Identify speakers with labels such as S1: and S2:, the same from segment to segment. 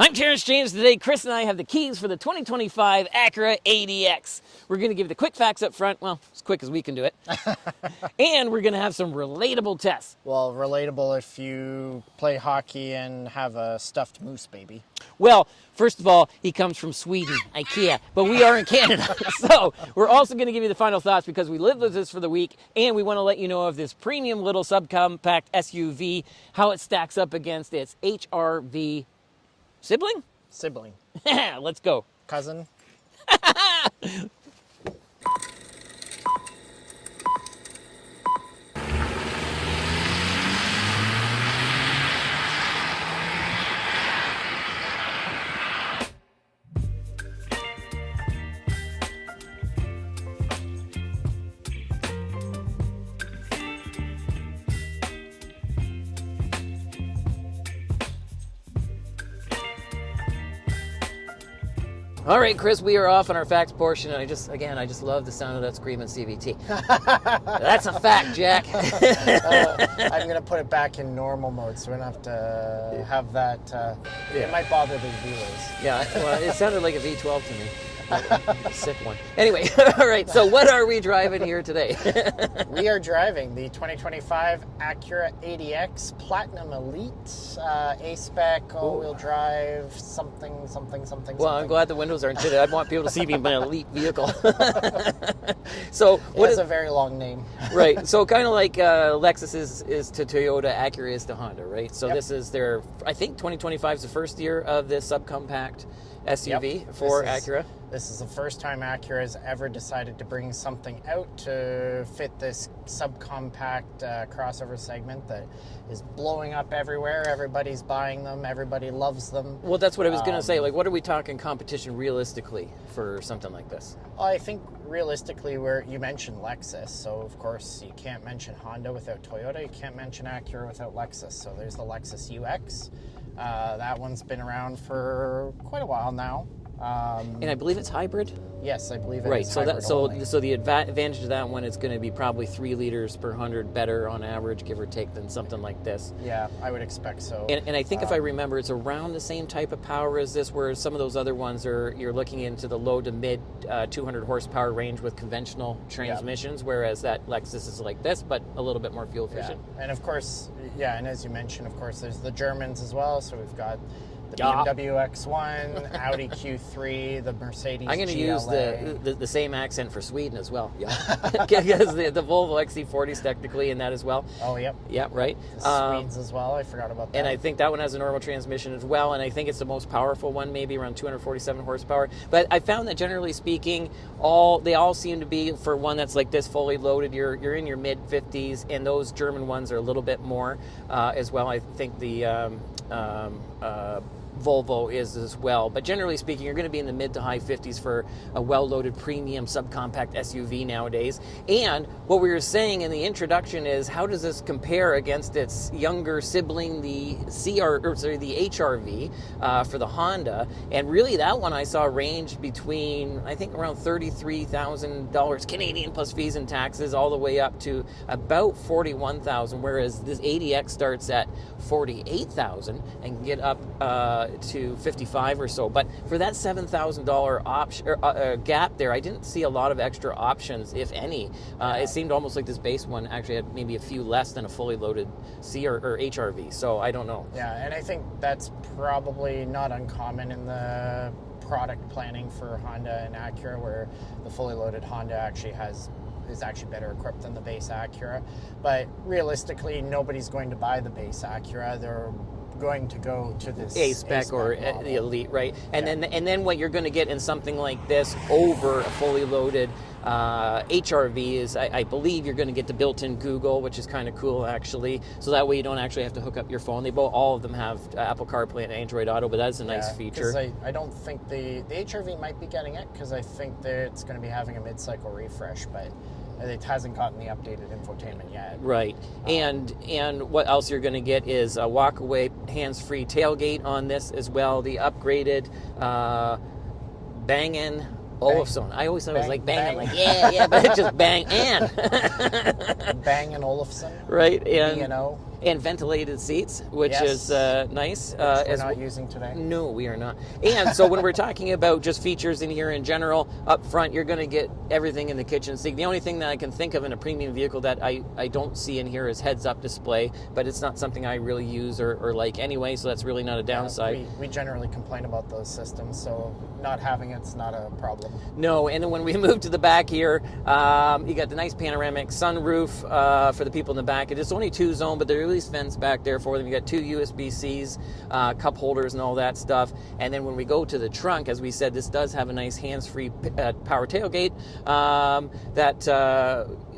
S1: I'm Terrence James. Today, Chris and I have the keys for the 2025 Acura ADX. We're going to give you the quick facts up front, well, as quick as we can do it. And we're going to have some relatable tests.
S2: Well, relatable if you play hockey and have a stuffed moose baby.
S1: Well, first of all, he comes from Sweden, IKEA, but we are in Canada. So we're also going to give you the final thoughts because we lived with this for the week, and we want to let you know of this premium little subcompact SUV, how it stacks up against its HRV sibling?
S2: Sibling.
S1: Let's go.
S2: Cousin.
S1: All right, Chris, we are off on our facts portion, and I just love the sound of that screaming CVT. That's a fact, Jack.
S2: I'm going to put it back in normal mode, so we don't have to have that. It might bother the viewers.
S1: Yeah, well, it sounded like a V12 to me. Sick one. Anyway, all right, so what are we driving here today?
S2: We are driving the 2025 Acura ADX Platinum Elite A-Spec all-wheel drive something.
S1: Well, I'm glad the windows aren't tinted. I want people to see me in my elite vehicle. So
S2: what is a very long name.
S1: Right. So kind of like Lexus is to Toyota, Acura is to Honda, right? So This is their, I think 2025 is the first year of this subcompact SUV for Acura.
S2: This is the first time Acura has ever decided to bring something out to fit this subcompact crossover segment that is blowing up everywhere. Everybody's buying them. Everybody loves them.
S1: Well, that's what I was going to say. Like, what are we talking competition realistically for something like this?
S2: I think realistically, where you mentioned Lexus, so of course you can't mention Honda without Toyota. You can't mention Acura without Lexus. So there's the Lexus UX. That one's been around for quite a while now.
S1: And I believe it's hybrid?
S2: Yes, I believe it
S1: right.
S2: is
S1: So
S2: hybrid only.
S1: So the advantage of that one is going to be probably 3 liters per 100 better on average, give or take, than something like this.
S2: Yeah, I would expect so.
S1: And I think if I remember, it's around the same type of power as this, whereas some of those other ones you're looking into the low to mid 200 horsepower range with conventional transmissions, whereas that Lexus is like this, but a little bit more fuel efficient.
S2: Yeah. And of course, and as you mentioned, of course, there's the Germans as well. So we've got the BMW X1, Audi Q3, the Mercedes
S1: I'm going to
S2: GLA.
S1: use the same accent for Sweden as well. Yeah, because the Volvo XC40 is technically in that as well.
S2: Oh, yep.
S1: Yeah, right.
S2: The Swedes as well. I forgot about that.
S1: And I think that one has a normal transmission as well, and I think it's the most powerful one, maybe around 247 horsepower. But I found that generally speaking, they all seem to be, for one that's like this fully loaded, you're in your mid 50s, and those German ones are a little bit more as well. I think the Volvo is as well, but generally speaking, you're going to be in the mid to high 50s for a well-loaded premium subcompact SUV nowadays. And what we were saying in the introduction is, how does this compare against its younger sibling, the HRV for the Honda? And really, that one I saw ranged between, I think, around $33,000 Canadian plus fees and taxes, all the way up to about $41,000, whereas this ADX starts at $48,000 and can get up to 55 or so. But for that $7,000 option gap there, I didn't see a lot of extra options, if any. It seemed almost like this base one actually had maybe a few less than a fully loaded or HRV. So I don't know. Yeah,
S2: and I think that's probably not uncommon in the product planning for Honda and Acura, where the fully loaded Honda actually is actually better equipped than the base Acura. But realistically, nobody's going to buy the base Acura. They're going to go to this
S1: A-Spec or
S2: model.
S1: the Elite, right? And then what you're going to get in something like this over a fully loaded HRV is, I believe you're going to get the built-in Google, which is kind of cool actually. So that way you don't actually have to hook up your phone. All of them have Apple CarPlay and Android Auto, but that's a nice feature.
S2: I don't think the HRV might be getting it, because I think that it's going to be having a mid-cycle refresh, but it hasn't gotten the updated infotainment yet.
S1: Right. And what else you're going to get is a walk-away hands-free tailgate on this as well. The upgraded Bang & Olufsen. I always thought it was like Bang. Like, yeah, but it's just Bang &
S2: Bang & Olufsen.
S1: Right.
S2: B&O.
S1: and ventilated seats, which
S2: Yes.
S1: is nice.
S2: Which we're
S1: as
S2: not using today.
S1: No, we are not. And so when we're talking about just features in here in general, up front, you're going to get everything in the kitchen sink. The only thing that I can think of in a premium vehicle that I don't see in here is heads-up display, but it's not something I really use or like anyway, so that's really not a downside.
S2: We generally complain about those systems, so not having it's not a problem.
S1: No, and then when we move to the back here, you got the nice panoramic sunroof for the people in the back. It is only 2-zone, but there is vents back there for them. You got 2 USB-Cs, cup holders and all that stuff. And then when we go to the trunk, as we said, this does have a nice hands-free power tailgate that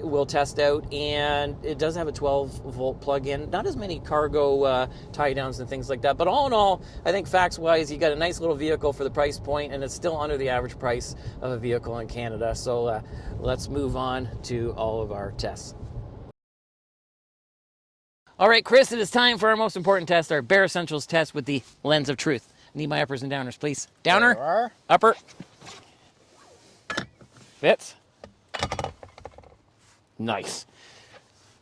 S1: we'll test out, and it does have a 12-volt plug-in. Not as many cargo tie-downs and things like that, but all in all, I think facts-wise, you got a nice little vehicle for the price point, and it's still under the average price of a vehicle in Canada. So let's move on to all of our tests. All right, Chris, it is time for our most important test, our Bare Essentials test with the lens of truth. I need my uppers and downers, please. Downer,
S2: There you are.
S1: upper, fits. Nice.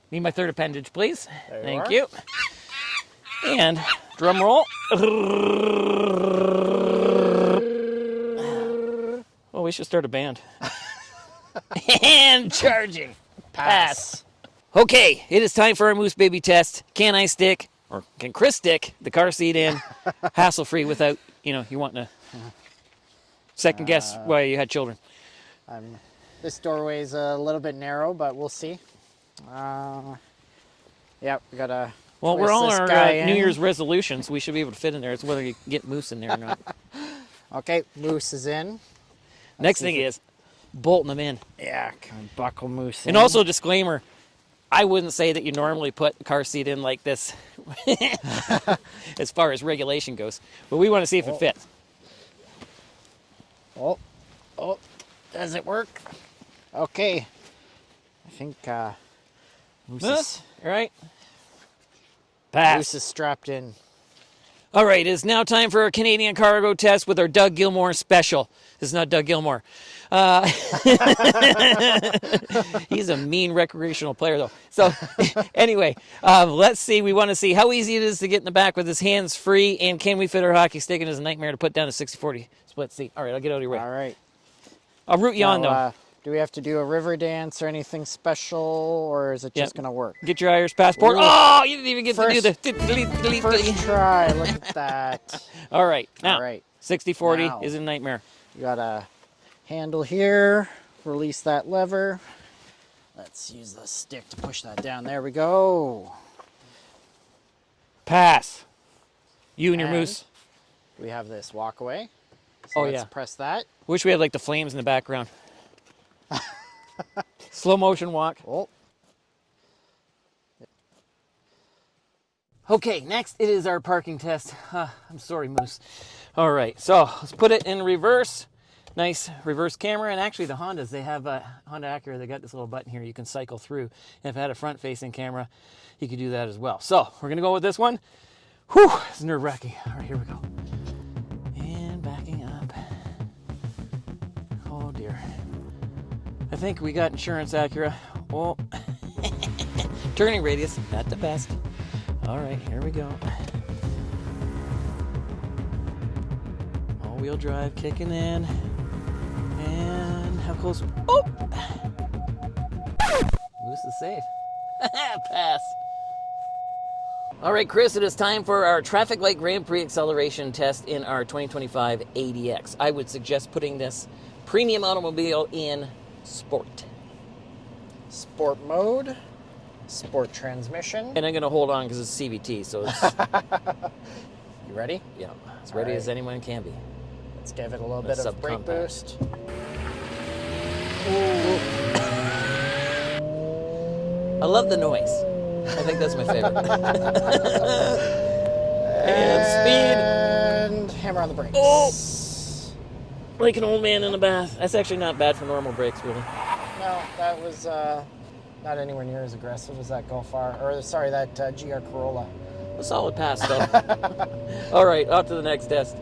S1: Need my third appendage, please.
S2: There
S1: Thank
S2: you
S1: you. And drum roll. Oh, we should start a band. And charging. Pass. Okay, it is time for our Moose Baby test. Can I stick, or can Chris stick, the car seat in hassle-free without, you wanting to second guess why you had children?
S2: This doorway is a little bit narrow, but we'll see. Yeah, we gotta.
S1: Well, we're
S2: twist
S1: all
S2: this
S1: our
S2: guy in.
S1: New Year's resolutions. We should be able to fit in there. It's whether you get Moose in there or not.
S2: Okay, Moose is in.
S1: Next thing is bolting them in.
S2: Yeah, kind of buckle Moose in.
S1: And also, disclaimer, I wouldn't say that you normally put the car seat in like this as far as regulation goes. But we want to see if it fits.
S2: Oh, does it work? Okay. I think Moose
S1: Right? Pass.
S2: Moose is strapped in.
S1: All right, it is now time for our Canadian cargo test with our Doug Gilmore special. This is not Doug Gilmore. He's a mean recreational player, though. So anyway, let's see. We want to see how easy it is to get in the back with his hands free, and can we fit our hockey stick? It is a nightmare to put down a 60-40 split seat. All right, I'll get out of your way.
S2: All right.
S1: I'll root you on, though.
S2: Do we have to do a river dance or anything special, or is it just going to work?
S1: Get your Irish passport.
S2: Ooh.
S1: Oh, you didn't even get to do the...
S2: First try. Look at that.
S1: All right. Now,
S2: All right.
S1: 60-40
S2: Now.
S1: is a nightmare.
S2: You got a handle here. Release that lever. Let's use the stick to push that down. There we go.
S1: Pass. You and your
S2: And
S1: Moose.
S2: We have this walkway. So let's press that.
S1: Wish we had like the flames in the background. Slow motion walk.
S2: Oh.
S1: Okay, next it is our parking test. I'm sorry, Moose. All right, so let's put it in reverse. Nice reverse camera. And actually the Hondas, they have a Honda Acura, they got this little button here you can cycle through. And if it had a front-facing camera, you could do that as well. So we're gonna go with this one. Whew, it's nerve-wracking. All right, here we go. And backing up. Oh dear. I think we got insurance, Acura. Oh, turning radius, not the best. All right, here we go. All-wheel drive kicking in. And how close? Oh! Moose is safe. Pass. All right, Chris, it is time for our traffic light Grand Prix acceleration test in our 2025 ADX. I would suggest putting this premium automobile in Sport.
S2: Sport mode. Sport transmission.
S1: And I'm going to hold on because it's CVT, so it's...
S2: You ready?
S1: Yeah, as ready as anyone can be.
S2: Let's give it a little bit of brake boost.
S1: I love the noise. I think that's my favorite. And speed.
S2: And hammer on the brakes.
S1: Oh! Like an old man in a bath. That's actually not bad for normal brakes, really.
S2: No, that was not anywhere near as aggressive as that Golf R, or sorry, that GR Corolla.
S1: A solid pass, though. All right, off to the next test.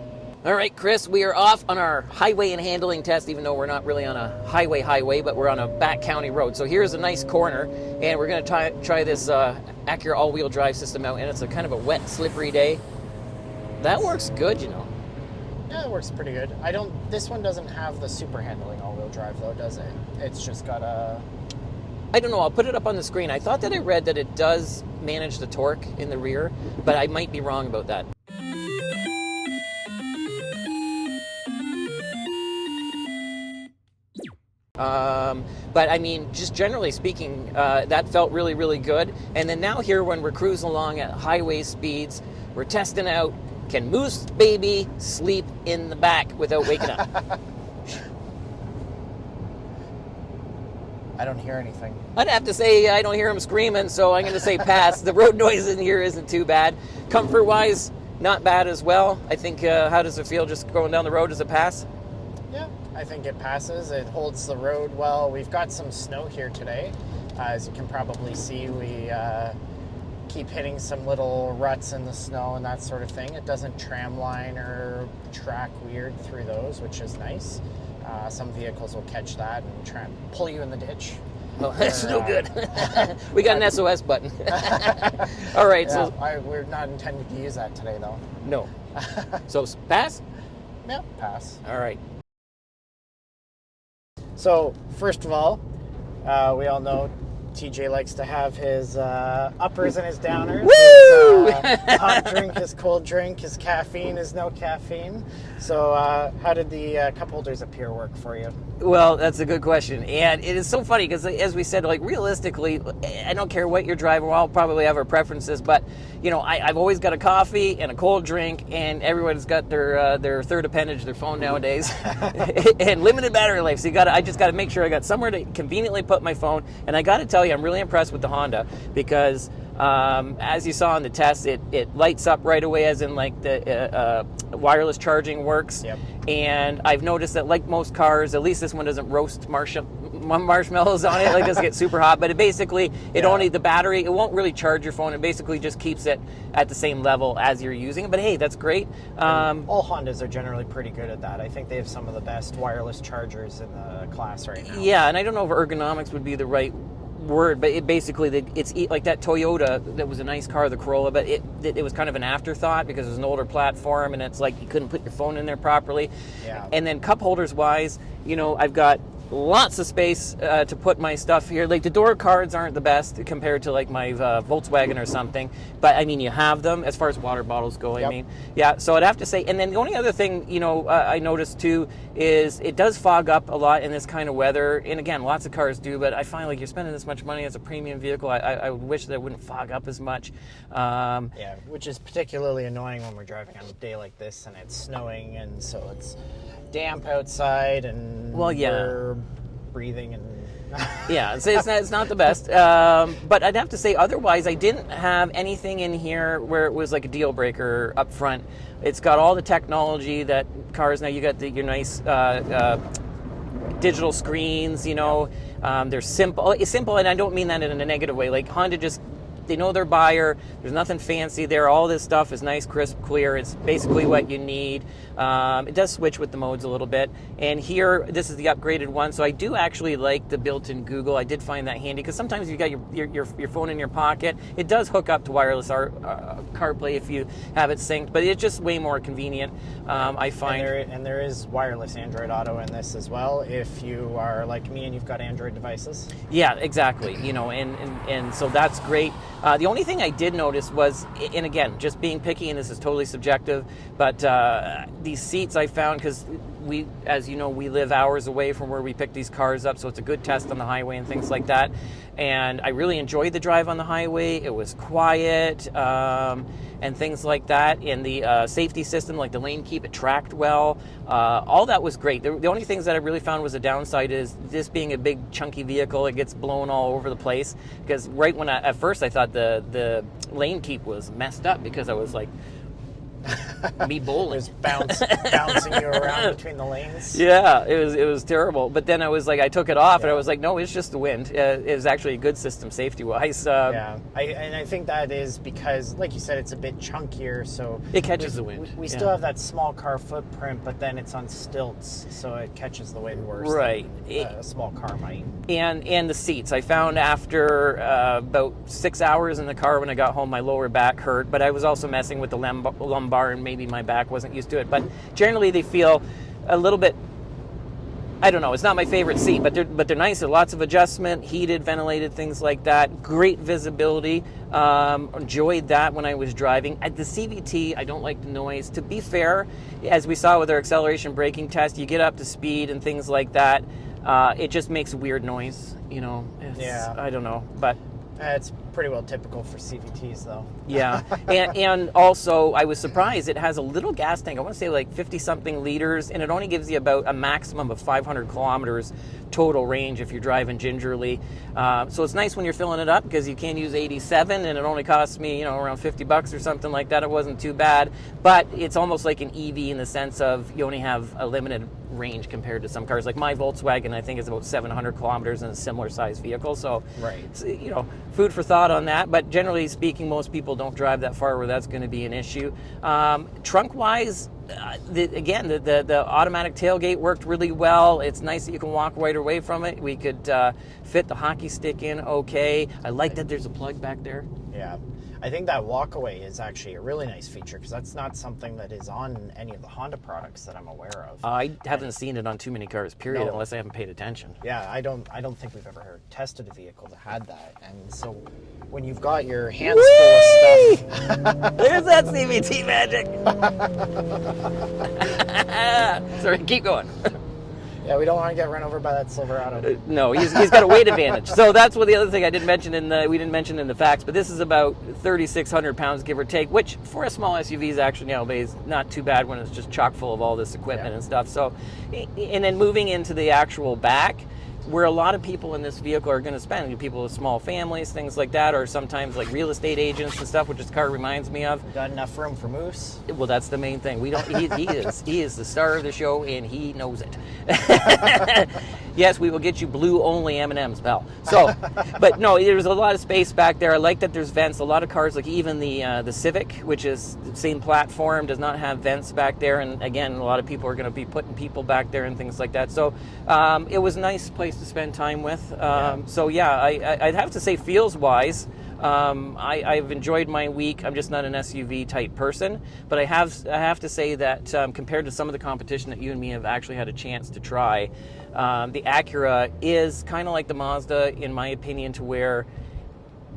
S1: All right, Chris, we are off on our highway and handling test, even though we're not really on a highway, but we're on a back county road. So here's a nice corner, and we're going to try this Acura all-wheel drive system out, and it's a kind of a wet, slippery day. That works good, you know.
S2: Yeah, it works pretty good. This one doesn't have the super handling all-wheel drive, though, does it? It's just got a...
S1: I don't know. I'll put it up on the screen. I thought that I read that it does manage the torque in the rear, but I might be wrong about that. But I mean, just generally speaking, that felt really, really good. And then now here, when we're cruising along at highway speeds, we're testing out, can Moose Baby sleep in the back without waking up?
S2: I don't hear anything.
S1: I'd have to say I don't hear him screaming, so I'm going to say pass. The road noise in here isn't too bad. Comfort-wise, not bad as well. I think, how does it feel just going down the road? Does it pass?
S2: Yeah, I think it passes. It holds the road well. We've got some snow here today. As you can probably see, we keep hitting some little ruts in the snow and that sort of thing. It doesn't tram line or track weird through those, which is nice. Some vehicles will catch that and try and pull you in the ditch.
S1: Oh, that's no good. We got an SOS button. All right,
S2: yeah,
S1: so...
S2: we're not intending to use that today, though.
S1: No. So, pass?
S2: Yeah, pass.
S1: All right.
S2: So, first of all, we all know TJ likes to have his uppers and his downers.
S1: Woo!
S2: His hot drink, his cold drink, his caffeine, his no caffeine. So how did the cup holders up here work for you?
S1: Well, that's a good question. And it is so funny because, as we said, like, realistically, I don't care what you're driving. We'll all probably have our preferences, but, you know, I've always got a coffee and a cold drink, and everyone's got their third appendage, their phone nowadays, and limited battery life. So I just got to make sure I got somewhere to conveniently put my phone. And I got to tell you, I'm really impressed with the Honda because, as you saw in the test, it lights up right away, as in, like, the wireless charging works.
S2: Yep.
S1: And I've noticed that, like most cars, at least this one doesn't roast marshmallows on it, like it doesn't get super hot, but only the battery, it won't really charge your phone. It basically just keeps it at the same level as you're using it. But hey, that's great.
S2: All Hondas are generally pretty good at that. I think they have some of the best wireless chargers in the class right now.
S1: Yeah, and I don't know if ergonomics would be the right word, but it's like that Toyota that was a nice car, the Corolla, but it was kind of an afterthought because it was an older platform, and it's like you couldn't put your phone in there properly.
S2: Yeah.
S1: And then cup holders wise, you know, I've got lots of space to put my stuff here. Like, the door cards aren't the best compared to, like, my Volkswagen or something, but I mean, you have them as far as water bottles go.
S2: Yep.
S1: I mean, yeah, so I'd have to say. And then the only other thing, you know, I noticed too is it does fog up a lot in this kind of weather. And again, lots of cars do, but I find, like, you're spending this much money as a premium vehicle, I wish that it wouldn't fog up as much.
S2: Yeah, which is particularly annoying when we're driving on a day like this and it's snowing, and so it's damp outside, and we're breathing and
S1: yeah, so it's not the best, but I'd have to say otherwise I didn't have anything in here where it was like a deal breaker up front. It's got all the technology that cars now. You got your nice digital screens, you know. They're simple, and I don't mean that in a negative way. Like, Honda just, they know their buyer. There's nothing fancy there. All this stuff is nice, crisp, clear. It's basically what you need. It does switch with the modes a little bit. And here, this is the upgraded one. So I do actually like the built-in Google. I did find that handy because sometimes you got your phone in your pocket. It does hook up to wireless CarPlay if you have it synced, but it's just way more convenient. I find.
S2: And there is wireless Android Auto in this as well, if you are like me and you've got Android devices.
S1: Yeah, exactly. You know, and so that's great. The only thing I did notice was, and again, just being picky, and this is totally subjective, but these seats I found, because we, as you know, we live hours away from where we pick these cars up, so it's a good test on the highway and things like that. And I really enjoyed the drive on the highway. It was quiet and things like that. And the safety system, like the lane keep, it tracked well. All that was great. The only things that I really found was a downside is this being a big chunky vehicle, it gets blown all over the place. Because right when at first I thought the lane keep was messed up, because I was like me bowling.
S2: Just bouncing you around between the lanes.
S1: Yeah, it was terrible. But then I was like, I took it off, and I was like, no, it's just the wind. It was actually a good system safety wise.
S2: Yeah, I think that is because, like you said, it's a bit chunkier, so
S1: it catches the wind.
S2: We still have that small car footprint, but then it's on stilts, so it catches the wind worse.
S1: Right,
S2: than a small car might.
S1: And the seats. I found after about 6 hours in the car when I got home, my lower back hurt. But I was also messing with the lumbar, and maybe my back wasn't used to it. But generally, they feel a little bit. I don't know. It's not my favorite seat, but they're nice. There are lots of adjustment, heated, ventilated, things like that. Great visibility. Enjoyed that when I was driving. At the CVT, I don't like the noise. To be fair, as we saw with our acceleration braking test, you get up to speed and things like that. It just makes a weird noise. You know. I don't know, but.
S2: It's pretty well typical for CVTs, though.
S1: Yeah, and also I was surprised it has a little gas tank. I want to say like 50-something liters, and it only gives you about a maximum of 500 kilometers total range if you're driving gingerly. So it's nice when you're filling it up because you can use 87, and it only costs me, around $50 or something like that. It wasn't too bad, but it's almost like an EV in the sense of you only have a limited range compared to some cars. Like my Volkswagen, I think, is about 700 kilometers in a similar size vehicle. So,
S2: right.
S1: Food for thought on that. But generally speaking, most people don't drive that far where that's going to be an issue. Trunk-wise, the automatic tailgate worked really well. It's nice that you can walk right away from it. We could fit the hockey stick in okay. I like that there's a plug back there.
S2: Yeah. I think that walkaway is actually a really nice feature because that's not something that is on any of the Honda products that I'm aware of.
S1: I haven't seen it on too many cars, period,
S2: No.
S1: unless I haven't paid attention.
S2: Yeah, I don't think we've ever tested a vehicle that had that. And so when you've got your hands full of stuff...
S1: There's that CVT magic! Sorry, keep going.
S2: Yeah, we don't want to get run over by that Silverado.
S1: No, he's got a weight advantage. So that's what the other thing I didn't mention we didn't mention in the facts, but this is about 3,600 pounds, give or take, which for a small SUV is actually nowadays not too bad when it's just chock full of all this equipment and stuff. So, and then moving into the actual back, where a lot of people in this vehicle are going to spend, people with small families, things like that, or sometimes like real estate agents and stuff, which this car reminds me of.
S2: Got enough room for Moose?
S1: Well, that's the main thing. We don't. He is the star of the show, and he knows it. Yes, we will get you blue only M&Ms, pal. So, but no, there's a lot of space back there. I like that there's vents. A lot of cars, like even the Civic, which is the same platform, does not have vents back there. And again, a lot of people are going to be putting people back there and things like that. So, it was a nice place to spend time with. So yeah, I'd have to say, feels wise. I've enjoyed my week. I'm just not an SUV type person, but I have to say that compared to some of the competition that you and me have actually had a chance to try, the Acura is kind of like the Mazda, in my opinion, to where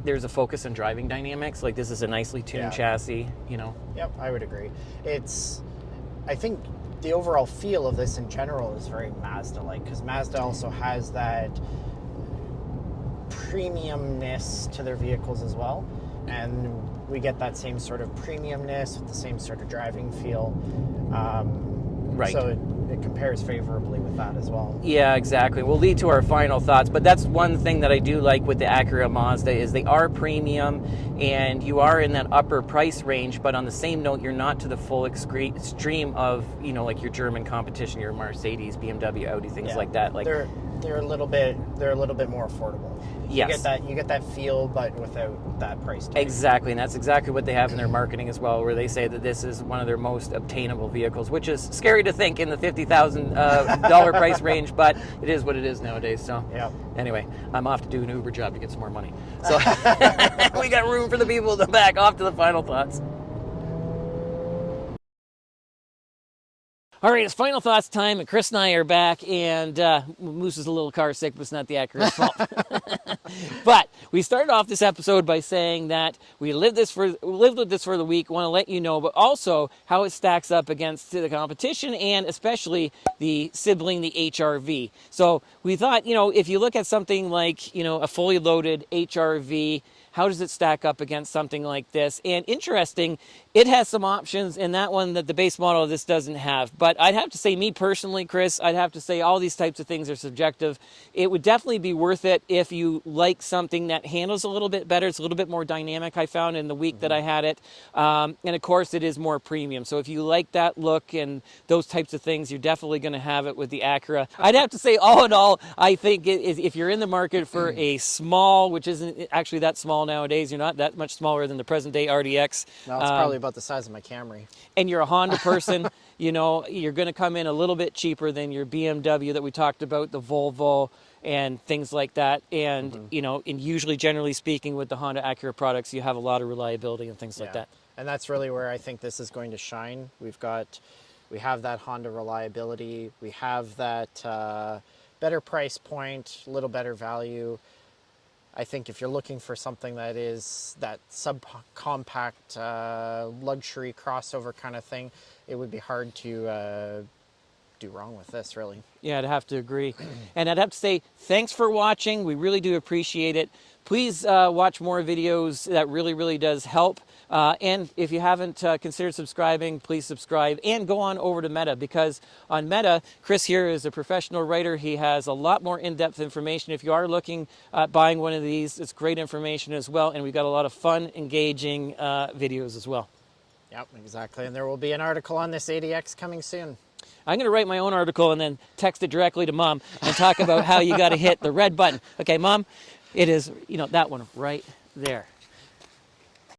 S1: there's a focus on driving dynamics. Like, this is a nicely tuned chassis,
S2: Yep, I would agree. I think the overall feel of this in general is very Mazda-like, because Mazda also has that premiumness to their vehicles as well, and we get that same sort of premiumness with the same sort of driving feel.
S1: Right.
S2: So it compares favorably with that as well.
S1: Yeah, exactly. We'll lead to our final thoughts, but that's one thing that I do like with the Acura Mazda is they are premium, and you are in that upper price range, but on the same note, you're not to the full extreme of, like your German competition, your Mercedes, BMW, Audi, things like that. Like
S2: they're a little bit more affordable.
S1: Yes.
S2: You get that feel, but without that price tag.
S1: Exactly, and that's exactly what they have in their marketing as well, where they say that this is one of their most obtainable vehicles, which is scary to think in the $50,000 price range, but it is what it is nowadays. So anyway, I'm off to do an Uber job to get some more money. So we got room for the people in the back. Off to the final thoughts. All right, it's final thoughts time, and Chris and I are back, and Moose is a little car sick, but it's not the Acura's fault. But we started off this episode by saying that we lived with this for the week, want to let you know, but also how it stacks up against the competition, and especially the sibling, the HRV. So we thought, if you look at something like, a fully loaded HRV, how does it stack up against something like this? And interesting, it has some options in that one that the base model of this doesn't have. But I'd have to say, me personally, Chris, I'd have to say all these types of things are subjective. It would definitely be worth it if you like something that handles a little bit better. It's a little bit more dynamic, I found, in the week that I had it. And of course, it is more premium. So if you like that look and those types of things, you're definitely going to have it with the Acura. I'd have to say, all in all, I think if you're in the market for a small, which isn't actually that small nowadays, you're not that much smaller than the present day RDX.
S2: No, it's probably about the size of my Camry.
S1: And you're a Honda person, you know, you're going to come in a little bit cheaper than your BMW that we talked about, the Volvo, and things like that. And, you know, and usually, generally speaking, with the Honda Acura products, you have a lot of reliability and things like that.
S2: And that's really where I think this is going to shine. We have that Honda reliability. We have that better price point, a little better value. I think if you're looking for something that is that subcompact luxury crossover kind of thing, it would be hard to do wrong with this, really.
S1: Yeah, I'd have to agree. And I'd have to say, thanks for watching. We really do appreciate it. Please watch more videos. That really, really does help. And if you haven't considered subscribing, please subscribe and go on over to Meta, because on Meta, Chris here is a professional writer. He has a lot more in-depth information. If you are looking at buying one of these, it's great information as well. And we've got a lot of fun, engaging videos as well.
S2: Yep, exactly. And there will be an article on this ADX coming soon.
S1: I'm going to write my own article and then text it directly to Mom and talk about how you got to hit the red button. Okay, Mom, it is, you know, that one right there.